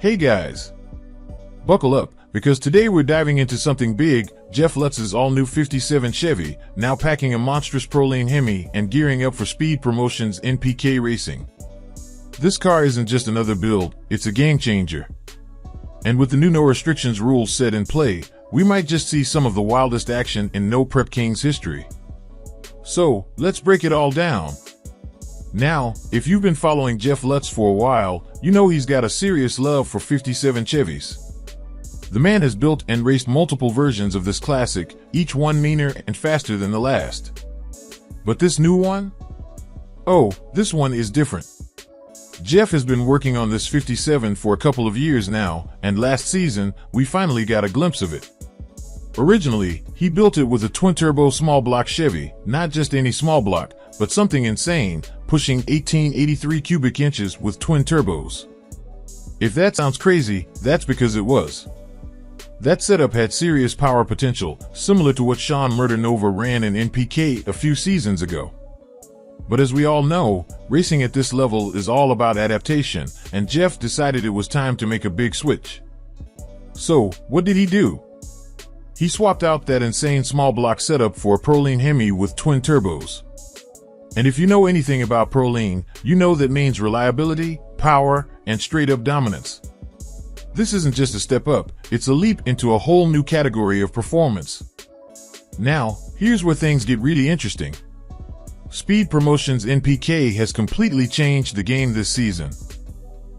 Hey guys, buckle up, because today we're diving into something big. Lutz's all-new 57 Chevy, now packing a monstrous Proline Hemi and gearing up for Speed Promotion's NPK racing. This car isn't just another build, it's a game changer. And with the new no restrictions rules set in play, we might just see some of the wildest action in No Prep King's history. So, let's break it all down. Now, if you've been following Lutz for a while, you know he's got a serious love for 57 Chevys. The man has built and raced multiple versions of this classic, each one meaner and faster than the last. But this new one? Oh, this one is different. Jeff has been working on this 57 for a couple of years now, and last season, we finally got a glimpse of it. Originally, he built it with a twin-turbo small-block Chevy, not just any small block, but something insane, pushing 1883 cubic inches with twin turbos. If that sounds crazy, that's because it was. That setup had serious power potential, similar to what Sean Murder Nova ran in NPK a few seasons ago. But as we all know, racing at this level is all about adaptation, and Jeff decided it was time to make a big switch. So, what did he do? He swapped out that insane small block setup for a Proline Hemi with twin turbos. And if you know anything about Proline, you know that means reliability, power, and straight-up dominance. This isn't just a step up, it's a leap into a whole new category of performance. Now, here's where things get really interesting. Speed Promotion's NPK has completely changed the game this season.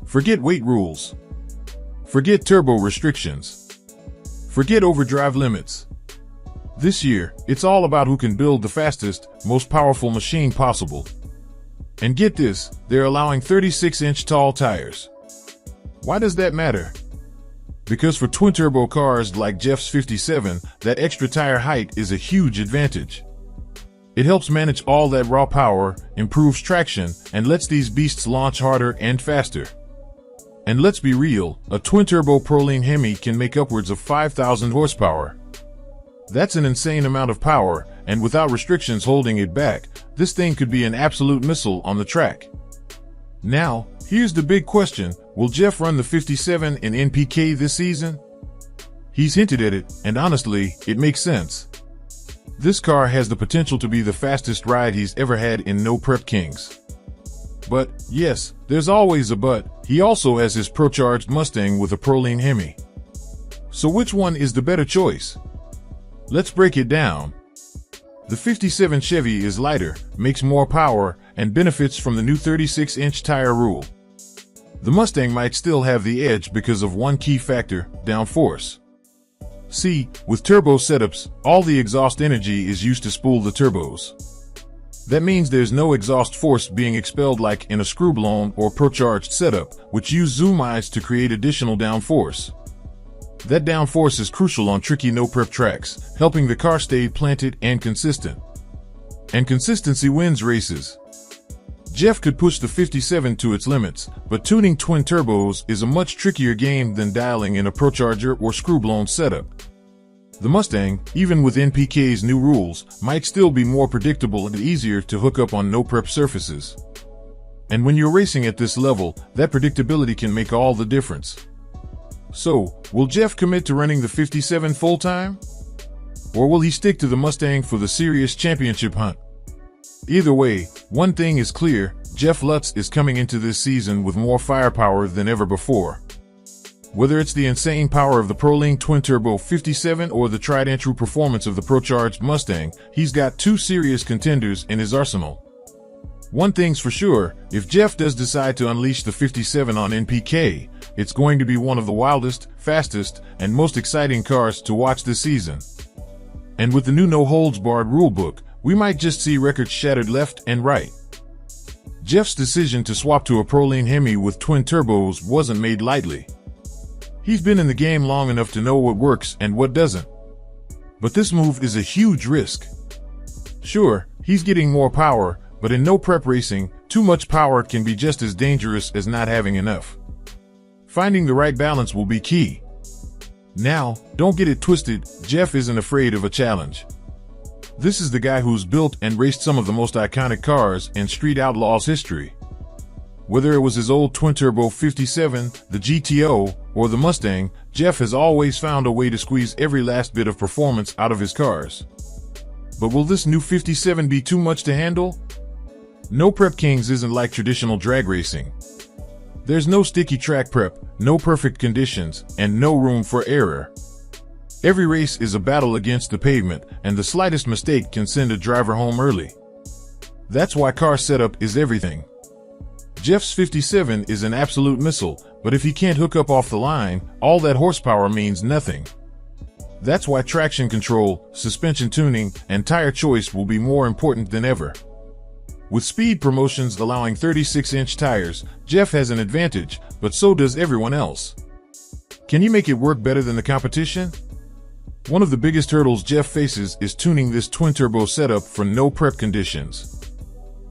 Forget weight rules. Forget turbo restrictions. Forget overdrive limits. This year, it's all about who can build the fastest, most powerful machine possible. And get this, they're allowing 36-inch tall tires. Why does that matter? Because for twin-turbo cars like Jeff's 57, that extra tire height is a huge advantage. It helps manage all that raw power, improves traction, and lets these beasts launch harder and faster. And let's be real, a twin-turbo Proline Hemi can make upwards of 5,000 horsepower. That's an insane amount of power, and without restrictions holding it back, this thing could be an absolute missile on the track. Now, here's the big question, will Jeff run the 57 in NPK this season? He's hinted at it, and honestly, it makes sense. This car has the potential to be the fastest ride he's ever had in No Prep Kings. But, yes, there's always a but, he also has his pro-charged Mustang with a Proline Hemi. So which one is the better choice? Let's break it down. The 57 Chevy is lighter, makes more power, and benefits from the new 36-inch tire rule. The Mustang might still have the edge because of one key factor, downforce. See, with turbo setups, all the exhaust energy is used to spool the turbos. That means there's no exhaust force being expelled like in a screw-blown or pro-charged setup, which use zoom eyes to create additional downforce. That downforce is crucial on tricky no-prep tracks, helping the car stay planted and consistent. And consistency wins races. Jeff could push the 57 to its limits, but tuning twin turbos is a much trickier game than dialing in a pro-charger or screw-blown setup. The Mustang, even with NPK's new rules, might still be more predictable and easier to hook up on no-prep surfaces. And when you're racing at this level, that predictability can make all the difference. So, will Jeff commit to running the 57 full-time? Or will he stick to the Mustang for the serious championship hunt? Either way, one thing is clear, Lutz is coming into this season with more firepower than ever before. Whether it's the insane power of the Proline twin-turbo 57 or the tried-and-true performance of the pro-charged Mustang, he's got two serious contenders in his arsenal. One thing's for sure, if Jeff does decide to unleash the 57 on NPK, it's going to be one of the wildest, fastest, and most exciting cars to watch this season. And with the new no-holds-barred rulebook, we might just see records shattered left and right. Jeff's decision to swap to a Proline Hemi with twin turbos wasn't made lightly. He's been in the game long enough to know what works and what doesn't. But this move is a huge risk. Sure, he's getting more power, but in no prep racing, too much power can be just as dangerous as not having enough. Finding the right balance will be key. Now, don't get it twisted, Jeff isn't afraid of a challenge. This is the guy who's built and raced some of the most iconic cars in Street Outlaws history. Whether it was his old twin-turbo 57, the GTO, or the Mustang, Chev has always found a way to squeeze every last bit of performance out of his cars. But will this new 57 be too much to handle? No Prep Kings isn't like traditional drag racing. There's no sticky track prep, no perfect conditions, and no room for error. Every race is a battle against the pavement, and the slightest mistake can send a driver home early. That's why car setup is everything. Chev's 57 is an absolute missile, but if he can't hook up off the line, all that horsepower means nothing. That's why traction control, suspension tuning, and tire choice will be more important than ever. With speed promotions allowing 36-inch tires, Chev has an advantage, but so does everyone else. Can he make it work better than the competition? One of the biggest hurdles Chev faces is tuning this twin-turbo setup for no prep conditions.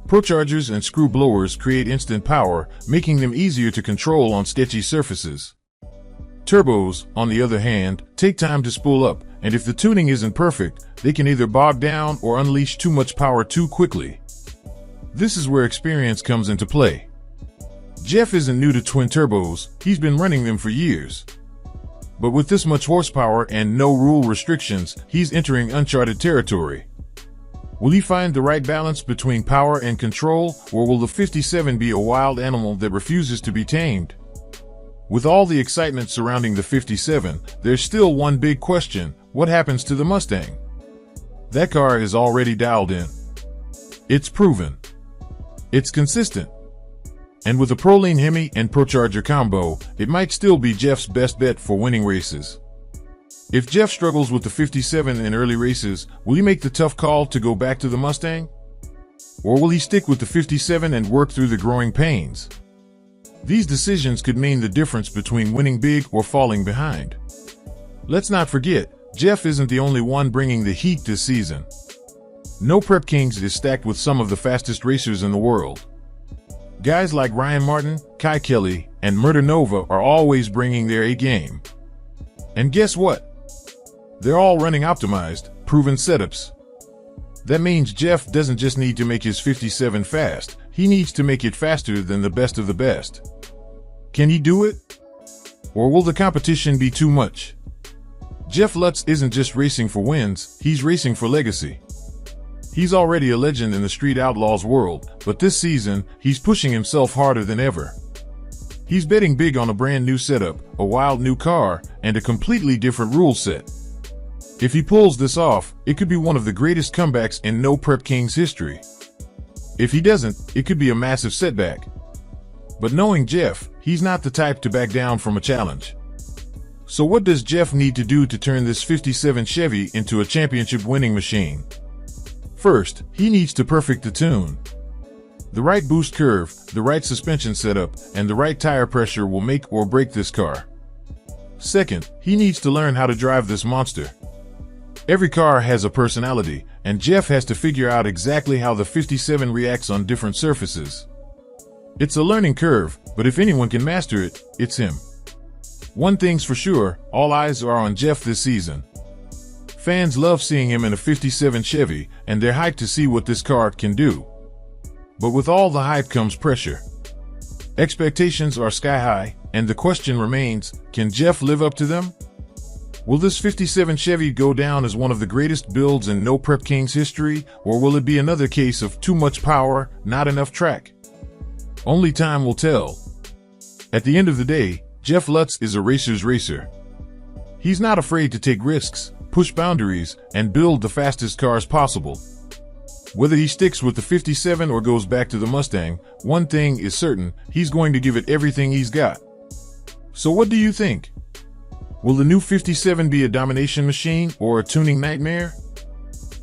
Prochargers and screw blowers create instant power, making them easier to control on sketchy surfaces. Turbos, on the other hand, take time to spool up, and if the tuning isn't perfect, they can either bog down or unleash too much power too quickly. This is where experience comes into play. Chev isn't new to twin turbos, he's been running them for years. But with this much horsepower and no rule restrictions, he's entering uncharted territory. Will he find the right balance between power and control, or will the 57 be a wild animal that refuses to be tamed? With all the excitement surrounding the 57, there's still one big question: what happens to the Mustang? That car is already dialed in. It's proven. It's consistent. And with a Proline Hemi and Procharger combo, it might still be Chev's best bet for winning races. If Chev struggles with the 57 in early races, will he make the tough call to go back to the Mustang? Or will he stick with the 57 and work through the growing pains? These decisions could mean the difference between winning big or falling behind. Let's not forget, Chev isn't the only one bringing the heat this season. No Prep Kings is stacked with some of the fastest racers in the world. Guys like Ryan Martin, Kai Kelly, and Murder Nova are always bringing their A-game. And guess what? They're all running optimized, proven setups. That means Chev doesn't just need to make his 57 fast, he needs to make it faster than the best of the best. Can he do it? Or will the competition be too much? Lutz isn't just racing for wins, he's racing for legacy. He's already a legend in the street Outlaws world, but this season, he's pushing himself harder than ever. He's betting big on a brand new setup, a wild new car, and a completely different rule set. If he pulls this off, it could be one of the greatest comebacks in No Prep Kings history. If he doesn't, it could be a massive setback. But knowing Chev, he's not the type to back down from a challenge. So what does Chev need to do to turn this 57 Chevy into a championship-winning machine? First, he needs to perfect the tune. The right boost curve, the right suspension setup, and the right tire pressure will make or break this car. Second, he needs to learn how to drive this monster. Every car has a personality, and Chev has to figure out exactly how the 57 reacts on different surfaces. It's a learning curve, but if anyone can master it, it's him. One thing's for sure, all eyes are on Chev this season. Fans love seeing him in a 57 Chevy, and they're hyped to see what this car can do. But with all the hype comes pressure. Expectations are sky high, and the question remains, can Chev live up to them? Will this 57 Chevy go down as one of the greatest builds in No Prep Kings history, or will it be another case of too much power, not enough track? Only time will tell. At the end of the day, Lutz is a racer's racer. He's not afraid to take risks, push boundaries, and build the fastest cars possible. Whether he sticks with the 57 or goes back to the Mustang, one thing is certain, he's going to give it everything he's got. So what do you think? Will the new 57 be a domination machine or a tuning nightmare?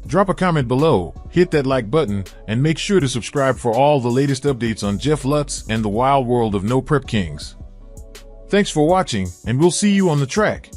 Drop a comment below, hit that like button, and make sure to subscribe for all the latest updates on Lutz and the wild world of No Prep Kings. Thanks for watching, and we'll see you on the track.